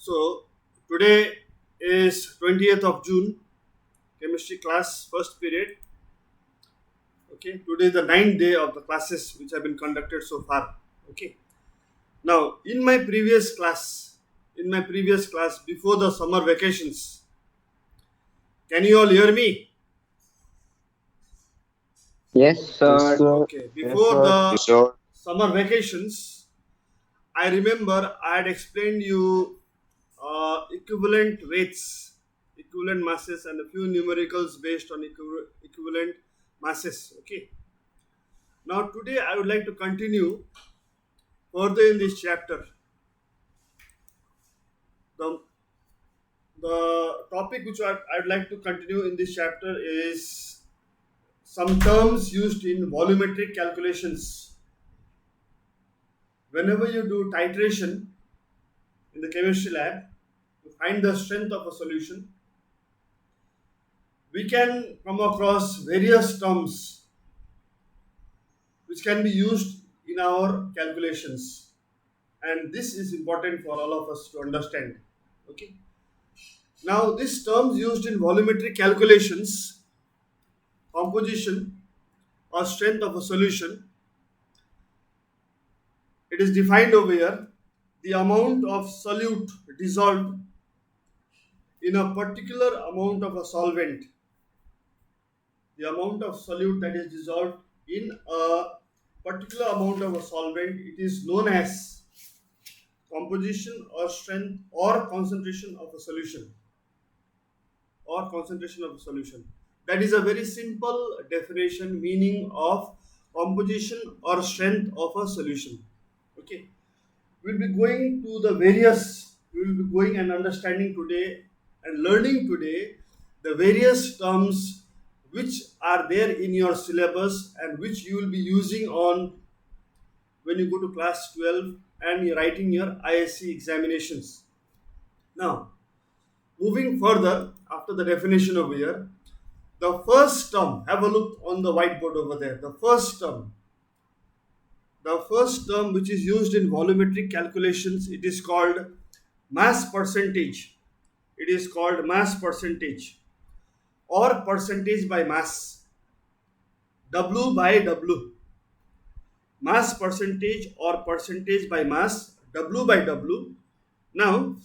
So today is 20th of June, chemistry class first period. Okay, today is the ninth day of the classes which have been conducted so far. Okay. Now in my previous class before the summer vacations, can you all hear me? Yes, Yes, sir. sir. Okay. Yes, Before sir. the Sure. summer vacations, I remember I had explained you equivalent weights, equivalent masses, and a few numericals based on equivalent masses. Okay. Now today I would like to continue further in this chapter. The the topic which I'd like to continue in this chapter is some terms used in volumetric calculations. Whenever you do titration in the chemistry lab to find the strength of a solution, we can come across various terms which can be used in our calculations, and this is important for all of us to understand. Okay. Now these terms used in volumetric calculations, composition or strength of a solution, it is defined over here: the amount of solute dissolved in a particular amount of a solvent, the amount of solute that is dissolved in a particular amount of a solvent, it is known as composition or strength or concentration of a solution, that is a very simple definition meaning of composition or strength of a solution. Okay. We'll be going to the various, we will be going and understanding today and learning today the various terms which are there in your syllabus and which you will be using on when you go to class 12 and you're writing your ISC examinations. Now, moving further after the definition over here, the first term, have a look on the whiteboard over there. The first term which is used in volumetric calculations, it is called mass percentage. It is called mass percentage or percentage by mass. W by W. Mass percentage or percentage by mass. W by W. Now,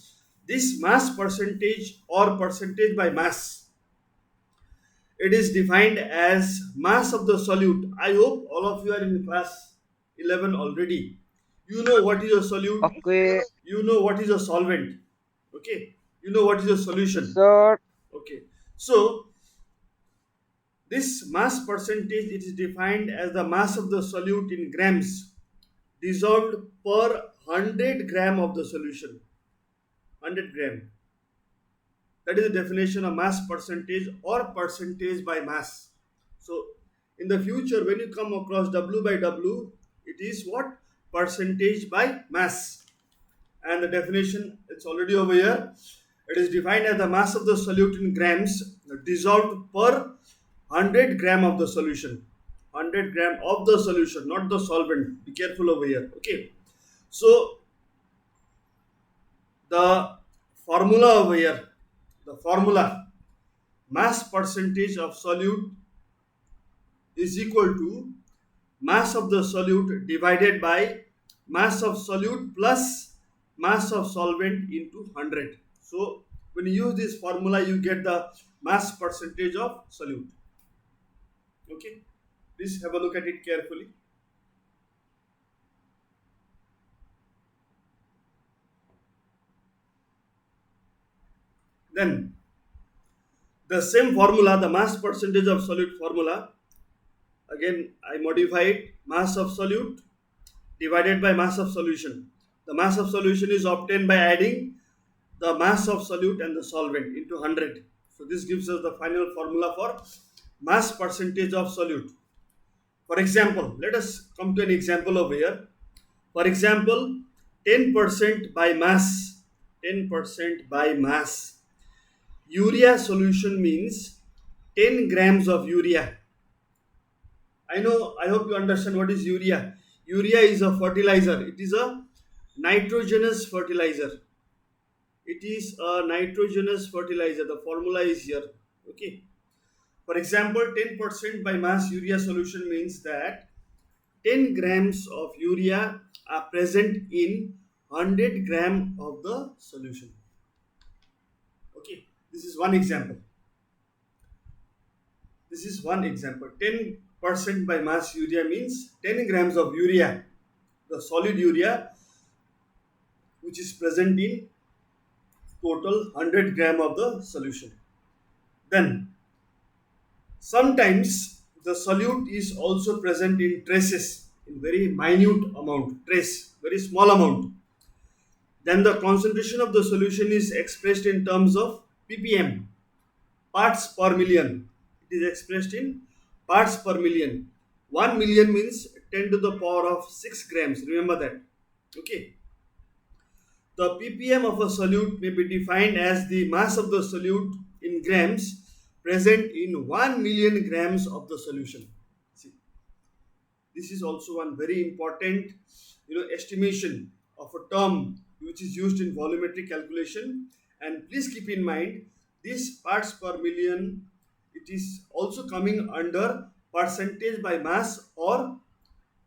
this mass percentage or percentage by mass, it is defined as mass of the solute. I hope all of you are in class 11 already. You know what is a solute, Okay, you know what is a solvent. Okay, you know what is a yes, solution. sir. Okay, so this mass percentage, it is defined as the mass of the solute in grams dissolved per 100 gram of the solution. 100 gram, that is the definition of mass percentage or percentage by mass. So in the future when you come across W by W, it is what? Percentage by mass. And the definition, it's already over here. It is defined as the mass of the solute in grams dissolved per 100 gram of the solution. 100 gram of the solution, not the solvent. Be careful over here. Okay. So the formula over here, the formula, mass percentage of solute is equal to mass of the solute divided by mass of solute plus mass of solvent into 100. So when you use this formula, you get the mass percentage of solute. Okay, please have a look at it carefully. Then the same formula, the mass percentage of solute formula, again I modified: mass of solute divided by mass of solution. The mass of solution is obtained by adding the mass of solute and the solvent into 100. So this gives us the final formula for mass percentage of solute. For example, let us come to an example over here. For example, 10% by mass, 10% by mass. Urea solution means 10 grams of urea. I hope you understand what is urea. Urea is a fertilizer. It is a nitrogenous fertilizer. It is a nitrogenous fertilizer. The formula is here. Okay. For example, 10% by mass urea solution means that 10 grams of urea are present in 100 gram of the solution. Okay. This is one example. This is one example. 10% by mass urea means 10 grams of urea, the solid urea, which is present in total 100 gram of the solution. Then sometimes the solute is also present in traces in very minute amount, trace, very small amount. Then the concentration of the solution is expressed in terms of ppm, parts per million. It is expressed in parts per million. 1 million means 10 to the power of 6 grams. Remember that. Okay. The ppm of a solute may be defined as the mass of the solute in grams present in 1 million grams of the solution. See, this is also one very important, estimation of a term which is used in volumetric calculation. And please keep in mind, this parts per million, it is also coming under percentage by mass or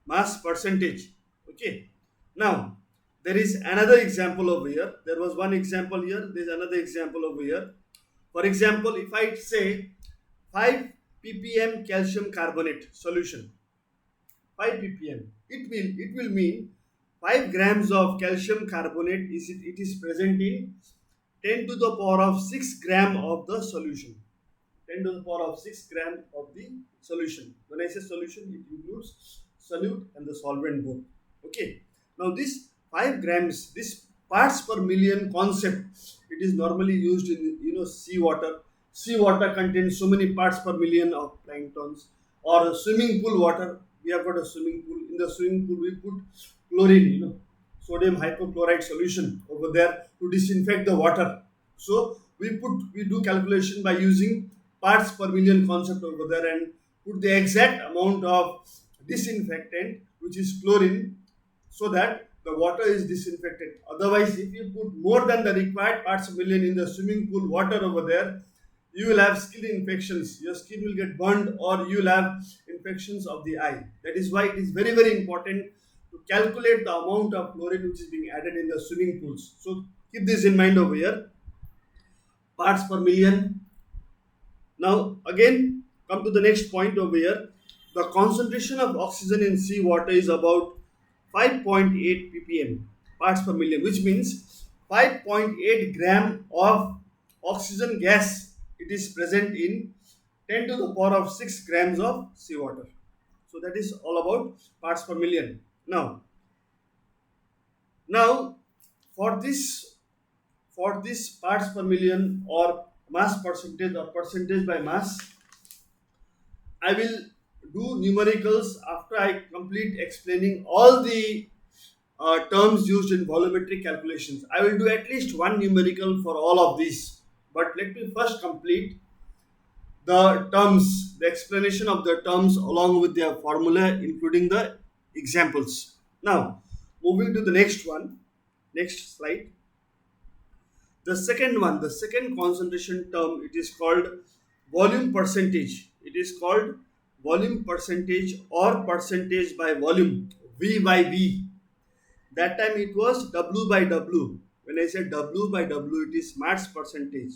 mass percentage. Okay. Now, there is another example over here. There was one example here. There is another example over here. For example, if I say 5 ppm calcium carbonate solution, 5 ppm, it will mean 5 grams of calcium carbonate it is present in 10 to the power of 6 gram of the solution. 10 to the power of 6 gram of the solution. When I say solution, it includes solute and the solvent both. Okay. Now this 5 grams, this parts per million concept, it is normally used in seawater. Seawater contains so many parts per million of planktons. Or swimming pool water. We have got a swimming pool. In the swimming pool, we put chlorine, sodium hypochlorite solution over there to disinfect the water. So we do calculation by using parts per million concept over there and put the exact amount of disinfectant, which is chlorine, so that the water is disinfected. Otherwise, if you put more than the required parts per million in the swimming pool water over there, you will have skin infections. Your skin will get burned, or you will have infections of the eye. That is why it is very, very important to calculate the amount of chlorine which is being added in the swimming pools. So keep this in mind over here. Parts per million. Now again, come to the next point over here. The concentration of oxygen in seawater is about 5.8 ppm, parts per million, which means 5.8 gram of oxygen gas it is present in 10 to the power of 6 grams of seawater. So that is all about parts per million. Now for this parts per million or mass percentage or percentage by mass, I will do numericals after I complete explaining all the terms used in volumetric calculations. I will do at least one numerical for all of these. But let me first complete the terms, the explanation of the terms along with their formula, including the examples. Now, moving to the next one, next slide. The second one, the second concentration term, it is called volume percentage. It is called volume percentage or percentage by volume, V by V. That time it was W by W. When I said W by W, it is mass percentage.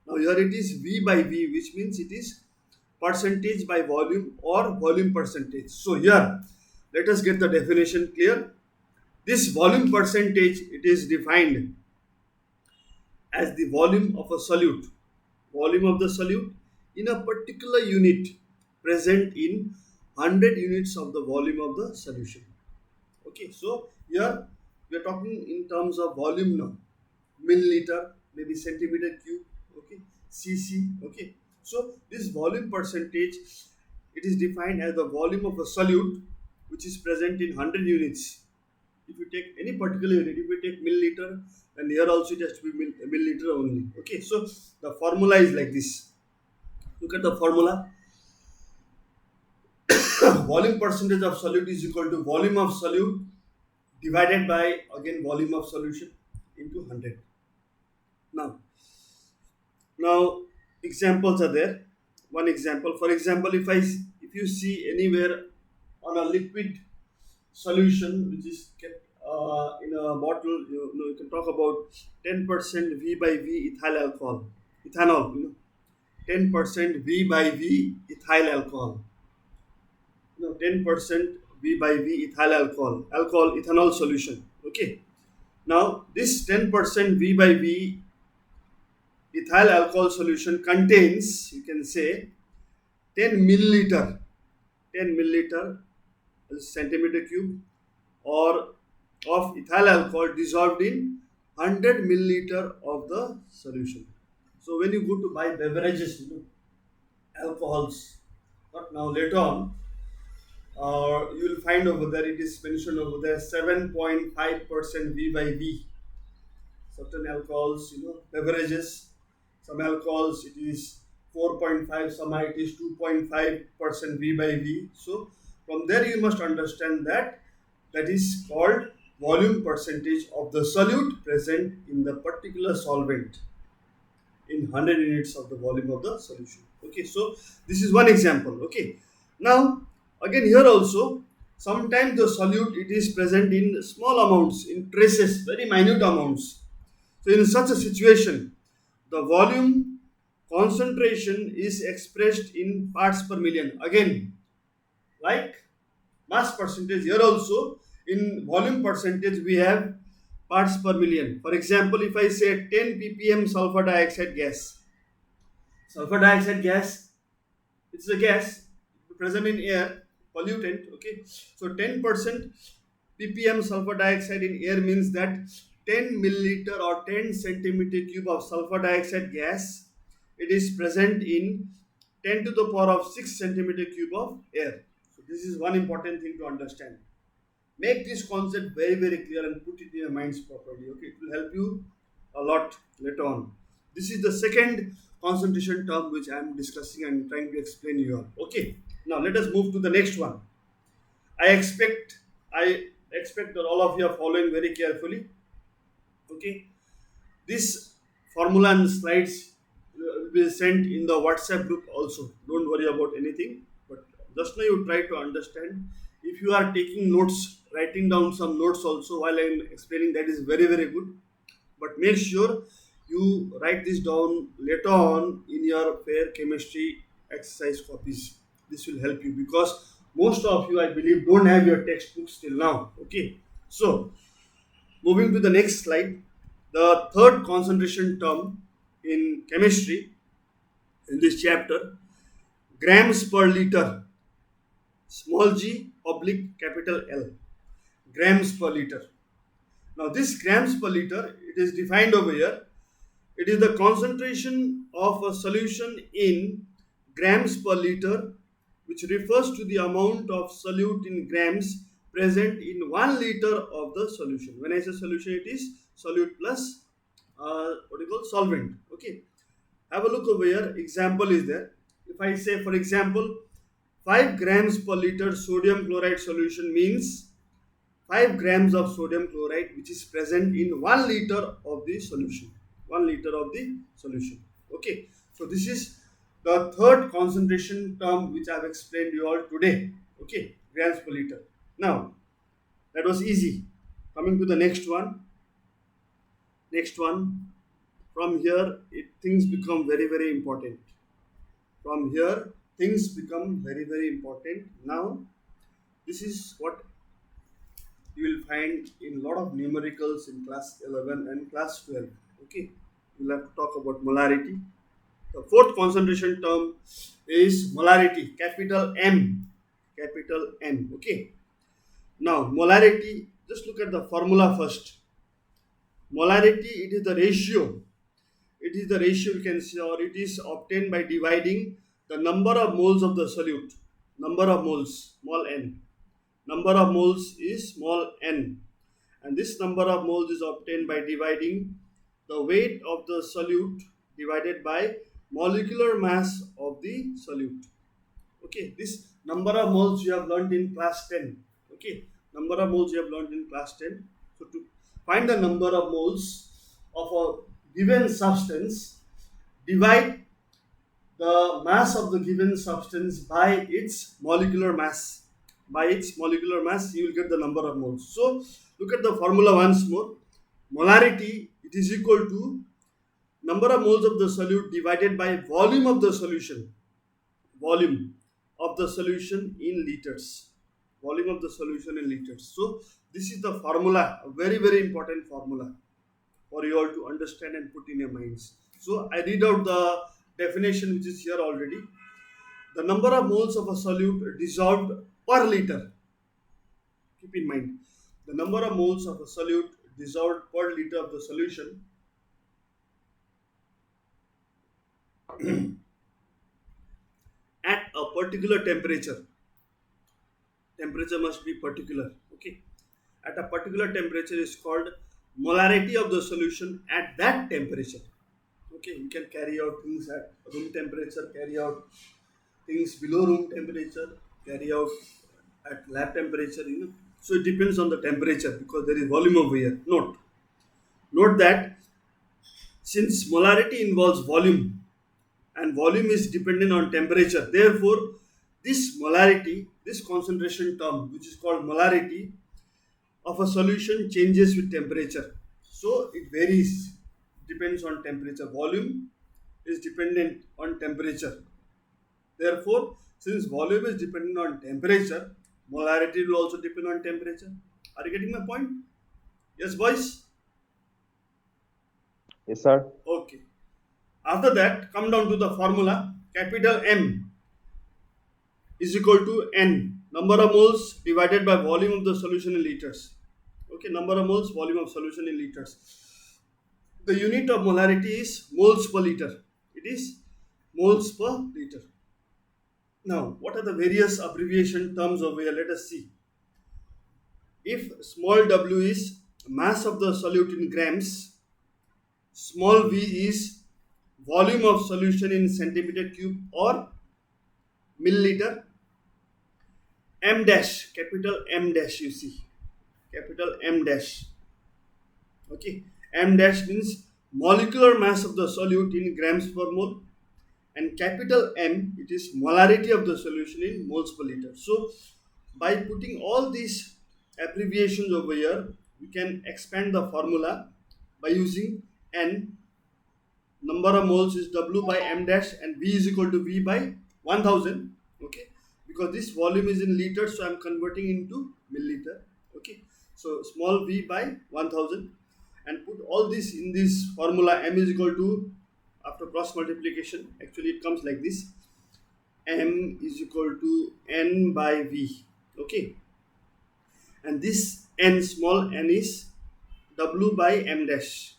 Now here it is V by V, which means it is percentage by volume or volume percentage. So here, let us get the definition clear. This volume percentage, it is defined as the volume of a solute, volume of the solute in a particular unit present in 100 units of the volume of the solution. Okay, so here we are talking in terms of volume now, milliliter, maybe centimeter cube, okay, cc, okay. So this volume percentage, it is defined as the volume of a solute which is present in 100 units. If you take any particular unit, if you take milliliter, then here also it has to be milliliter only. Okay, so the formula is like this. Look at the formula. Volume percentage of solute is equal to volume of solute divided by again volume of solution. into 100. Now, examples are there. One example, for example, if you see anywhere on a liquid solution which is kept in a bottle, you can talk about 10% V by V ethyl alcohol, ethanol. 10% V by V ethyl alcohol. 10% V by V ethyl alcohol ethanol solution. Okay. Now this 10% V by V ethyl alcohol solution contains, you can say, 10 milliliter, 10 milliliter centimeter cube or of ethyl alcohol dissolved in 100 milliliter of the solution. So when you go to buy beverages, alcohols, not now, later on, you will find over there, it is mentioned over there, 7.5% V by V. Certain alcohols, beverages, some alcohols it is 4.5, some it is 2.5% V by V. So from there you must understand that that is called volume percentage of the solute present in the particular solvent in 100 units of the volume of the solution. Okay, so this is one example. Okay, now again here also, sometimes the solute it is present in small amounts, in traces, very minute amounts. So in such a situation, the volume concentration is expressed in parts per million. Again, like mass percentage, here also in volume percentage we have parts per million. For example, if I say 10 ppm sulfur dioxide gas, sulfur dioxide gas, it's a gas present in air, pollutant. Okay, so 10% ppm sulfur dioxide in air means that 10 milliliter or 10 centimeter cube of sulfur dioxide gas, it is present in 10 to the power of 6 centimeter cube of air. So this is one important thing to understand. Make this concept very very clear and put it in your minds properly. Okay, it will help you a lot later on. This is the second concentration term which I am discussing and trying to explain you all. Okay, now let us move to the next one. I expect that all of you are following very carefully. Okay, this formula and slides will be sent in the WhatsApp group also. Don't worry about anything. But just now you try to understand. If you are taking notes, writing down some notes also while I am explaining, that is very very good. But make sure you write this down later on in your fair chemistry exercise copies. This will help you because most of you, I believe, don't have your textbooks till now. Okay, so moving to the next slide, the third concentration term in chemistry in this chapter, grams per liter, small g oblique capital L, grams per liter. Now this grams per liter, it is defined over here. It is the concentration of a solution in grams per liter, which refers to the amount of solute in grams present in 1 liter of the solution. When I say solution, it is solute plus what you call solvent. Okay, have a look over here. Example is there. If I say, for example, 5 grams per liter sodium chloride solution means 5 grams of sodium chloride which is present in 1 liter of the solution. 1 liter of the solution. Okay, so this is the third concentration term which I have explained to you all today. Okay, grams per liter. Now, that was easy. Coming to the next one. Next one. From here, things become very, very important. From here, things become very, very important. Now, this is what you will find in lot of numericals in class 11 and class 12. Okay, we'll have to talk about molarity. The fourth concentration term is molarity, capital M, capital M. Okay, now molarity, just look at the formula first. Molarity, it is the ratio, you can see, or it is obtained by dividing the number of moles of the solute, number of moles, small n. Number of moles is small n, and this number of moles is obtained by dividing the weight of the solute divided by molecular mass of the solute. Okay, this number of moles you have learned in class 10. Okay, number of moles you have learned in class 10. So Find the number of moles of a given substance, divide the mass of the given substance by its molecular mass. By its molecular mass, you will get the number of moles. So, look at the formula once more. Molarity, it is equal to number of moles of the solute divided by volume of the solution. Volume of the solution in liters. Volume of the solution in liters. So, this is the formula, a very, very important formula for you all to understand and put in your minds. So I read out the definition which is here already. The number of moles of a solute dissolved per liter. Keep in mind, the number of moles of a solute dissolved per liter of the solution at a particular temperature. Temperature must be particular. Okay. At a particular temperature is called molarity of the solution at that temperature. Okay, you can carry out things at room temperature, carry out things below room temperature, carry out at lab temperature. So it depends on the temperature because there is volume over here. Note that since molarity involves volume and volume is dependent on temperature, therefore this molarity, this concentration term which is called molarity of a solution changes with temperature. So it varies, depends on temperature. Volume is dependent on temperature. Therefore, since volume is dependent on temperature, molarity will also depend on temperature. Are you getting my point? Yes, boys? Yes, sir. Okay. After that, come down to the formula. Capital M is equal to N, number of moles divided by volume of the solution in liters. Okay, number of moles, volume of solution in liters. The unit of molarity is moles per liter. It is moles per liter. Now, what are the various abbreviation terms over here? Let us see. If small w is mass of the solute in grams, small v is volume of solution in centimeter cube or milliliter, m dash, capital M dash, you see, capital M dash. Okay, m dash means molecular mass of the solute in grams per mole, and capital M, it is molarity of the solution in moles per liter. So by putting all these abbreviations over here, we can expand the formula by using N. Number of moles is W by M dash and V is equal to V by 1000. Okay, because this volume is in liters, so I'm converting into milliliter. Okay, so small v by 1000, and put all this in this formula. M is equal to, after cross multiplication, actually it comes like this: M is equal to N by V. Okay, and this N, small n, is W by M dash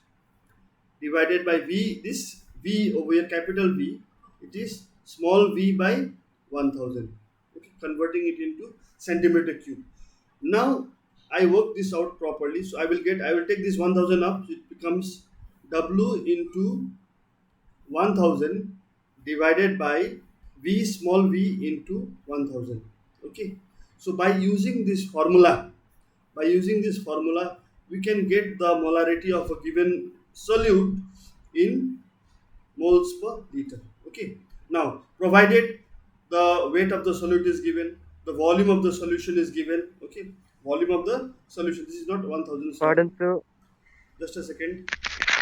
divided by V. This V over here, capital V, it is small v by 1000. Okay, converting it into centimeter cube. Now I work this out properly, so I will take this 1000 up, so it becomes W into 1000 divided by V small v into 1000. Okay, so by using this formula, we can get the molarity of a given solute in moles per liter. Okay, now provided the weight of the solute is given, the volume of the solution is given. Okay, volume of the solution, this is not 1000, sorry, Pardon, sir. just a second.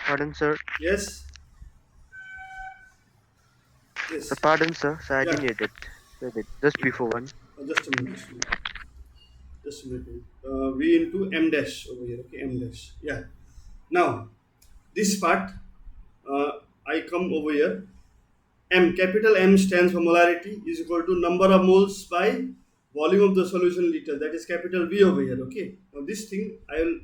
Pardon, sir. Yes, yes, Pardon, sir. So I yeah. didn't get it. Said it just before one. Just a minute, just a minute. V into M dash over here. Okay, M dash. Yeah. Now this part, I come over here. M, capital M stands for molarity, is equal to number of moles by volume of the solution liter. That is capital V over here. Okay. Now this thing I will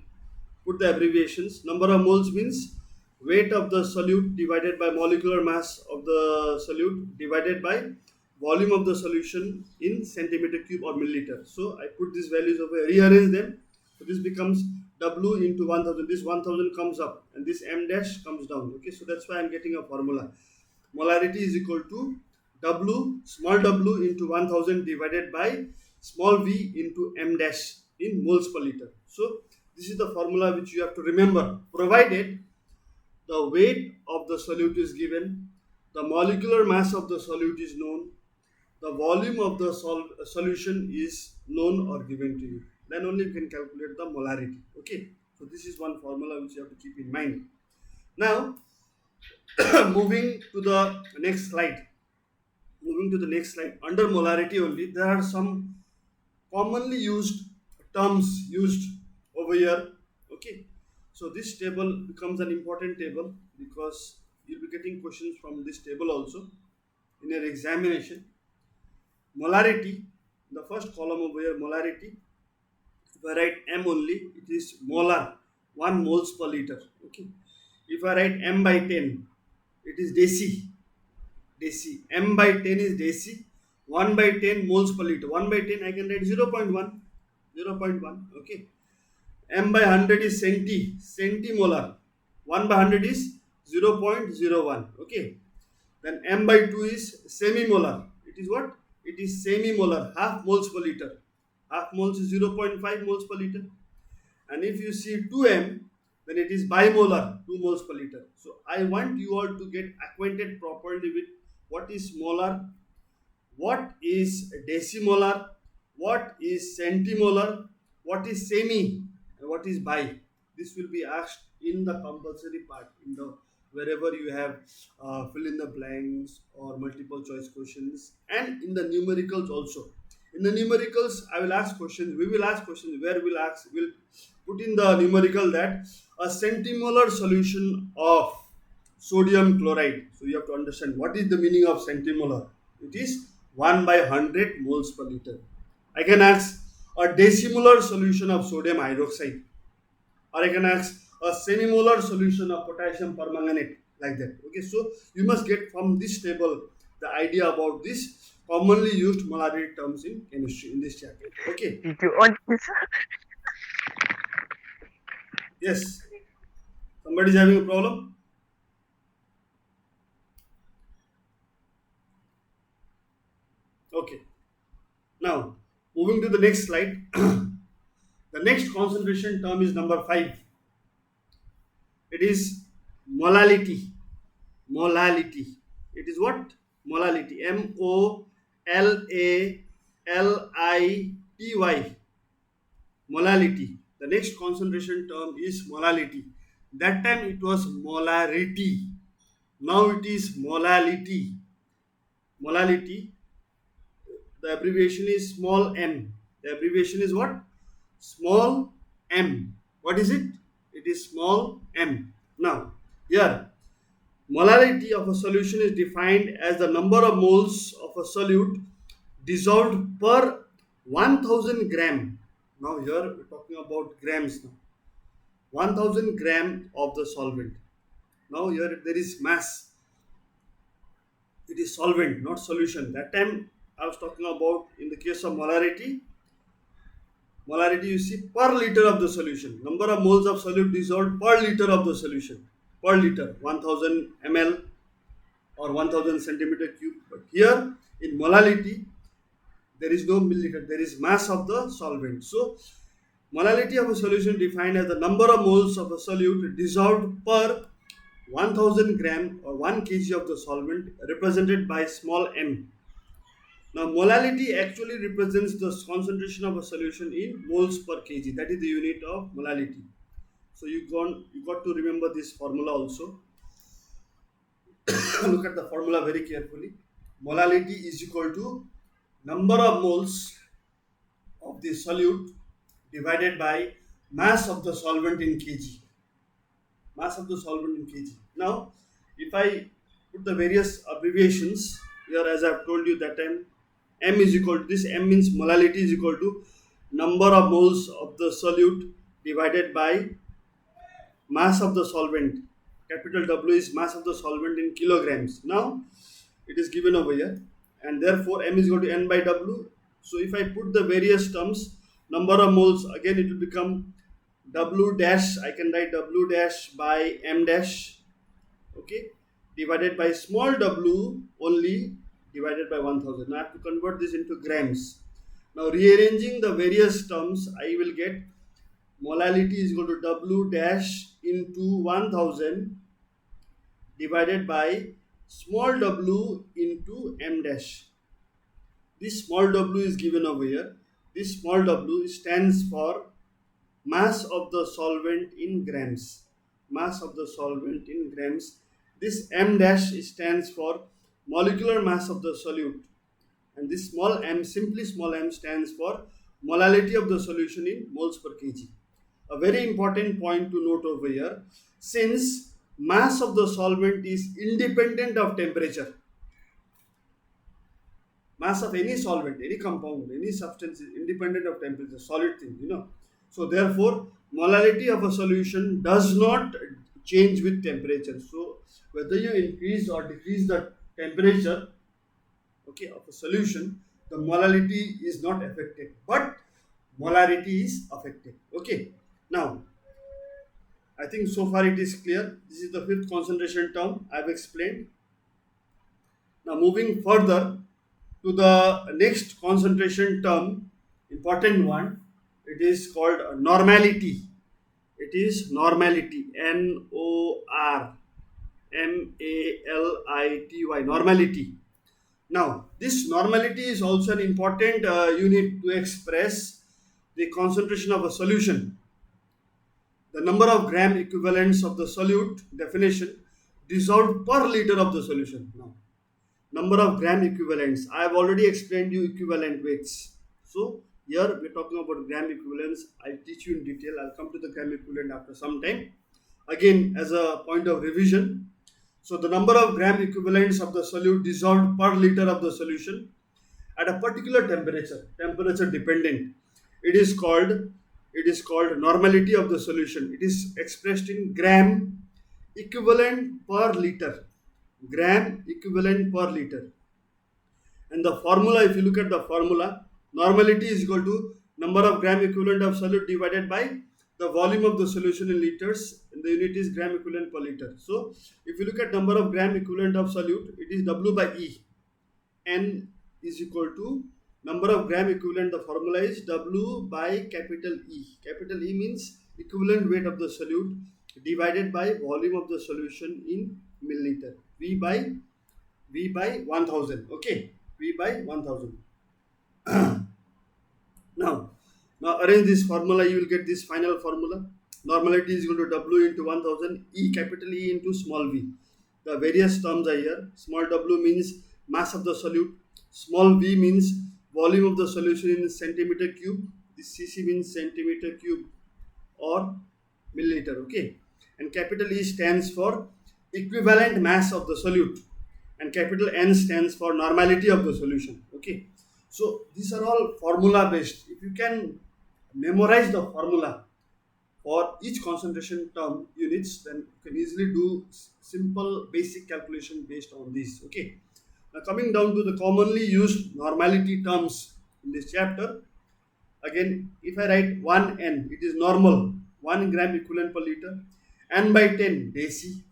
put the abbreviations. Number of moles means weight of the solute divided by molecular mass of the solute divided by volume of the solution in centimeter cube or milliliter. So I put these values over here, rearrange them. So this becomes W into 1000. This 1000 comes up and this M dash comes down. Okay, so that's why I'm getting a formula. Molarity is equal to W, small w into 1000 divided by small v into M dash in moles per liter. So This is the formula which you have to remember. Provided the weight of the solute is given, the molecular mass of the solute is known, the volume of the solution is known or given to you. Then only you can calculate the molarity. Okay. So this is one formula which you have to keep in mind. Now, moving to the next slide. Moving to the next slide. Under molarity only, there are some commonly used terms used over here. Okay. So this table becomes an important table because you'll be getting questions from this table also in your examination. Molarity, the first column over here, molarity. If I write M only, it is molar, 1 moles per liter. Okay. If I write M by 10, it is deci. Deci. M by 10 is deci. 1 by 10 moles per liter. 1 by 10, I can write 0.1. 0.1. Okay. M by 100 is centimolar. 1 by 100 is 0.01. Okay. Then M by 2 is semimolar. It is what? It is semimolar, half moles per liter. Half moles is 0.5 moles per liter. And if you see 2m, then it is bimolar, 2 moles per liter. So I want you all to get acquainted properly with what is molar, what is decimolar, what is centimolar, what is semi, and what is bi. This will be asked in the compulsory part, in the wherever you have fill in the blanks or multiple choice questions, and in the numericals also. In the numericals, I will ask questions. We will ask questions where we'll put in the numerical that a centimolar solution of sodium chloride. So you have to understand what is the meaning of centimolar. It is 1 by 100 moles per liter. I can ask a decimolar solution of sodium hydroxide, or I can ask a semimolar solution of potassium permanganate, like that. Okay, so you must get from this table the idea about this commonly used molarity terms in chemistry in this chapter. Okay, Did you on this? yes, somebody is having a problem. Okay, now moving to the next slide. The next concentration term is number 5. It is molality. Molality. It is what? Molality. Molality. Molality. The next concentration term is molality. That time it was molarity. Now it is molality. Molality. The abbreviation is small m. The abbreviation is what? Small m. What is it? It is small m. Now, here, molarity of a solution is defined as the number of moles of a solute dissolved per 1000 gram. Now, here we're talking about grams now. 1000 gram of the solvent. Now, here there is mass. It is solvent, not solution. That time I was talking about in the case of molarity. Molarity, you see, per liter of the solution. Number of moles of solute dissolved per liter of the solution. Per liter, 1000 ml or 1000 centimeter cube. But here in molality, there is no milliliter, there is mass of the solvent. So, molality of a solution defined as the number of moles of a solute dissolved per 1000 gram or 1 kg of the solvent, represented by small m. Now, molality actually represents the concentration of a solution in moles per kg. That is the unit of molality. So you got to remember this formula also. Look at the formula very carefully. Molality is equal to number of moles of the solute divided by mass of the solvent in kg. Mass of the solvent in kg. Now, if I put the various abbreviations here, as I have told you that time, m is equal to this. M means molality is equal to number of moles of the solute divided by mass of the solvent. Capital W is mass of the solvent in kilograms. Now it is given over here, and therefore m is equal to n by W. So if I put the various terms, number of moles, again it will become W dash. I can write W dash by m dash. Okay, divided by small w only, divided by 1000. Now I have to convert this into grams. Now rearranging the various terms, I will get Molality is equal to W dash into 1000 divided by small w into m dash. This small w is given over here. This small w stands for mass of the solvent in grams. Mass of the solvent in grams. This m dash stands for molecular mass of the solute, and this small m, simply small m, stands for molality of the solution in moles per kg. A very important point to note over here, since mass of the solvent is independent of temperature, mass of any solvent, any compound, any substance is independent of temperature, solid thing, So therefore, molality of a solution does not change with temperature. So whether you increase or decrease the temperature, okay, of a solution, the molality is not affected, but molarity is affected. Okay. Now, I think so far it is clear. This is the fifth concentration term I have explained. Now, moving further to the next concentration term, important one, it is called normality. It is normality, Normality, normality. Now, this normality is also an important unit to express the concentration of a solution. The number of gram equivalents of the solute definition dissolved per liter of the solution. Now, number of gram equivalents. I have already explained you equivalent weights. So here we are talking about gram equivalents. I'll teach you in detail. I'll come to the gram equivalent after some time. Again, as a point of revision. So the number of gram equivalents of the solute dissolved per liter of the solution at a particular temperature dependent. It is called normality of the solution. It is expressed in gram equivalent per liter. Gram equivalent per liter. And the formula, if you look at the formula, normality is equal to number of gram equivalent of solute divided by the volume of the solution in liters, and the unit is gram equivalent per liter. So if you look at number of gram equivalent of solute, it is W by E. N is equal to number of gram equivalent. The formula is W by capital E. Capital E means equivalent weight of the solute divided by volume of the solution in milliliter. V by 1000. Okay, V by 1000. Now, now arrange this formula. You will get this final formula. Normality is equal to W into 1000, E, capital E, into small v. The various terms are here. Small w means mass of the solute. Small v means volume of the solution in centimeter cube. This cc means centimeter cube or milliliter. Okay. And capital E stands for equivalent mass of the solute. And capital N stands for normality of the solution. Okay. So these are all formula based. If you can memorize the formula for each concentration term units, then you can easily do simple basic calculation based on this. Okay. Now coming down to the commonly used normality terms in this chapter. Again, if I write 1n, it is normal, 1 gram equivalent per liter. N by 10, deci.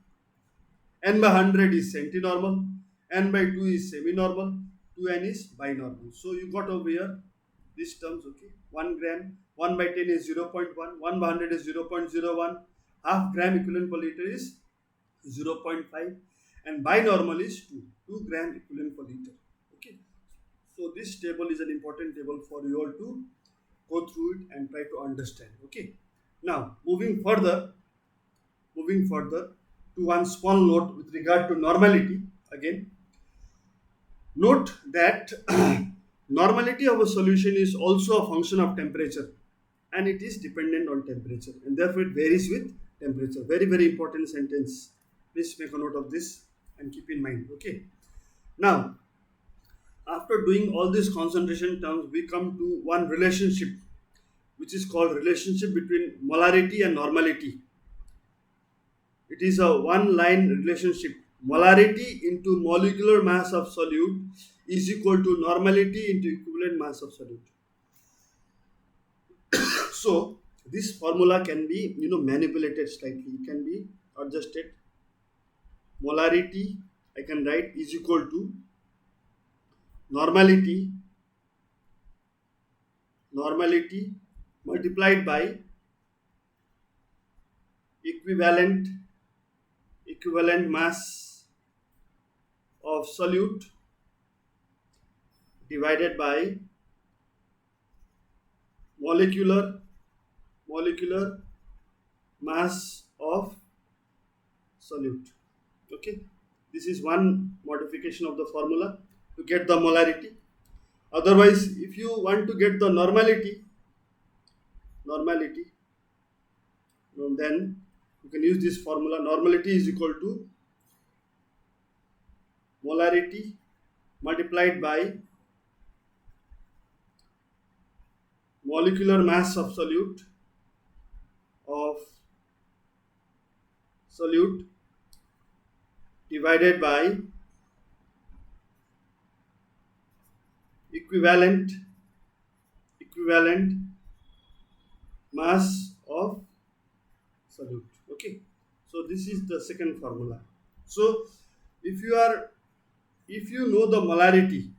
N by 100 is centinormal. N by 2 is semi-normal. 2n is binormal. So you got over here these terms, okay. 1 gram, 1 by 10 is 0.1, 1 by 100 is 0.01, half gram equivalent per liter is 0.5, and binormal is 2 gram equivalent per liter. Okay. So this table is an important table for you all to go through it and try to understand. Okay. Now moving further to one small note with regard to normality. Again, note that normality of a solution is also a function of temperature, and it is dependent on temperature, and therefore it varies with temperature. Very, very important sentence. Please make a note of this and keep in mind. Okay. Now, after doing all these concentration terms, we come to one relationship which is called relationship between molarity and normality. It is a one line relationship. Molarity into molecular mass of solute is equal to normality into equivalent mass of solute. So this formula can be manipulated slightly. It can be adjusted. Molarity I can write is equal to normality multiplied by equivalent equivalent mass of solute divided by molecular molecular mass of solute. Okay, this is one modification of the formula to get the molarity. Otherwise, if you want to get the normality, then you can use this formula. Normality is equal to molarity multiplied by molecular mass of of solute divided by equivalent equivalent mass of solute. Okay, so this is the second formula. So if you are if you know the molarity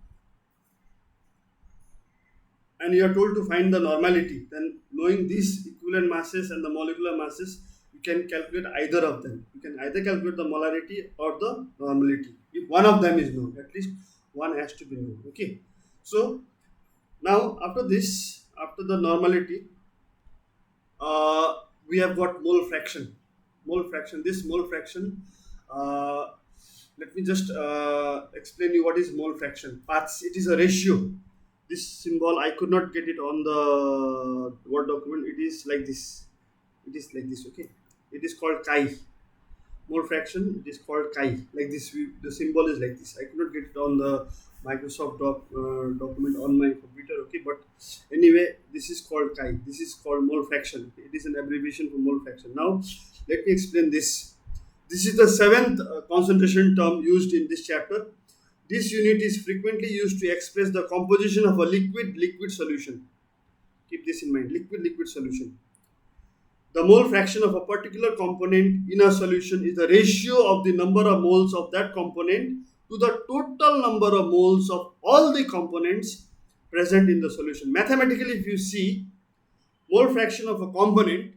and you are told to find the normality, then knowing these equivalent masses and the molecular masses, you can calculate either of them. You can either calculate the molarity or the normality. If one of them is known, at least one has to be known. Okay, so now after this, after the normality, we have got mole fraction. Mole fraction. This mole fraction. Uh, Let me just explain you what is mole fraction. Parts. It is a ratio. This symbol I could not get it on the Word document. It is like this. It is like this. Okay. It is called chi. Mole fraction. It is called chi. Like this. The symbol is like this. I could not get it on the Microsoft document on my computer. Okay, but anyway, this is called chi. This is called mole fraction. It is an abbreviation for mole fraction. Now, let me explain this. This is the seventh concentration term used in this chapter. This unit is frequently used to express the composition of a liquid solution. Keep this in mind, liquid solution. The mole fraction of a particular component in a solution is the ratio of the number of moles of that component to the total number of moles of all the components present in the solution. Mathematically, if you see, mole fraction of a component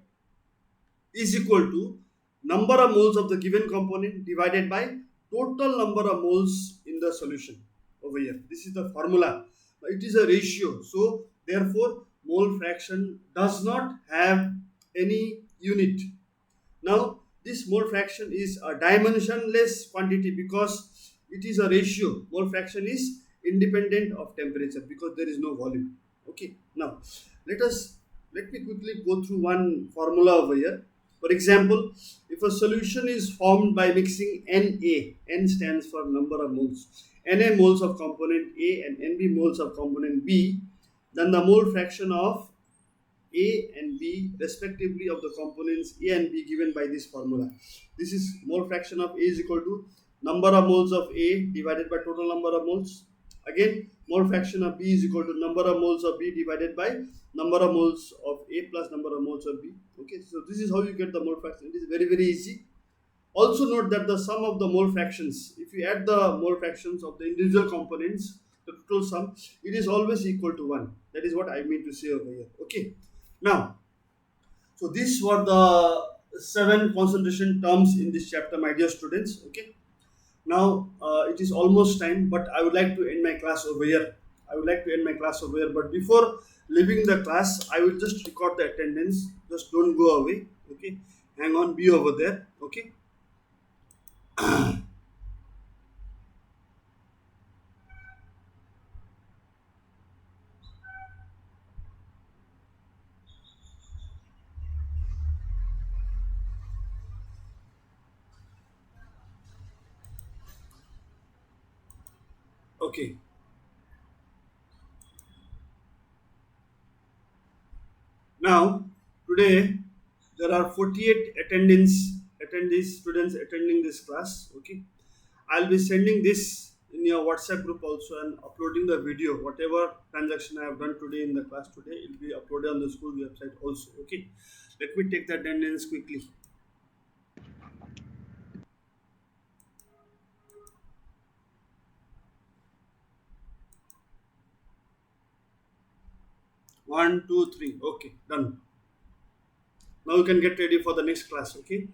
is equal to number of moles of the given component divided by total number of moles in the solution over here. This is the formula. It is a ratio. So therefore mole fraction does not have any unit. Now this mole fraction is a dimensionless quantity because it is a ratio. Mole fraction is independent of temperature because there is no volume. Okay. Now let me quickly go through one formula over here. For example, if a solution is formed by mixing Na, N stands for number of moles, Na moles of component A and Nb moles of component B, then the mole fraction of A and B respectively of the components A and B given by this formula. This is mole fraction of A is equal to number of moles of A divided by total number of moles. Again, mole fraction of B is equal to number of moles of B divided by number of moles of A plus number of moles of B. Okay, so this is how you get the mole fraction. It is very easy. Also note that the sum of the mole fractions, if you add the mole fractions of the individual components, the total sum, it is always equal to 1. That is what I mean to say over here. Okay. Now, so these were the 7 concentration terms in this chapter, my dear students. Okay. Now it is almost time, but I would like to end my class over here. But before leaving the class, I will just record the attendance. Just don't go away. Okay. Hang on, be over there. Okay. Okay. Now today there are 48 attendees students attending this class. Okay. I'll be sending this in your WhatsApp group also and uploading the video. Whatever transaction I have done today in the class today, it will be uploaded on the school website also. Okay. Let me take the attendance quickly. One, two, three. Okay, done. Now you can get ready for the next class. Okay.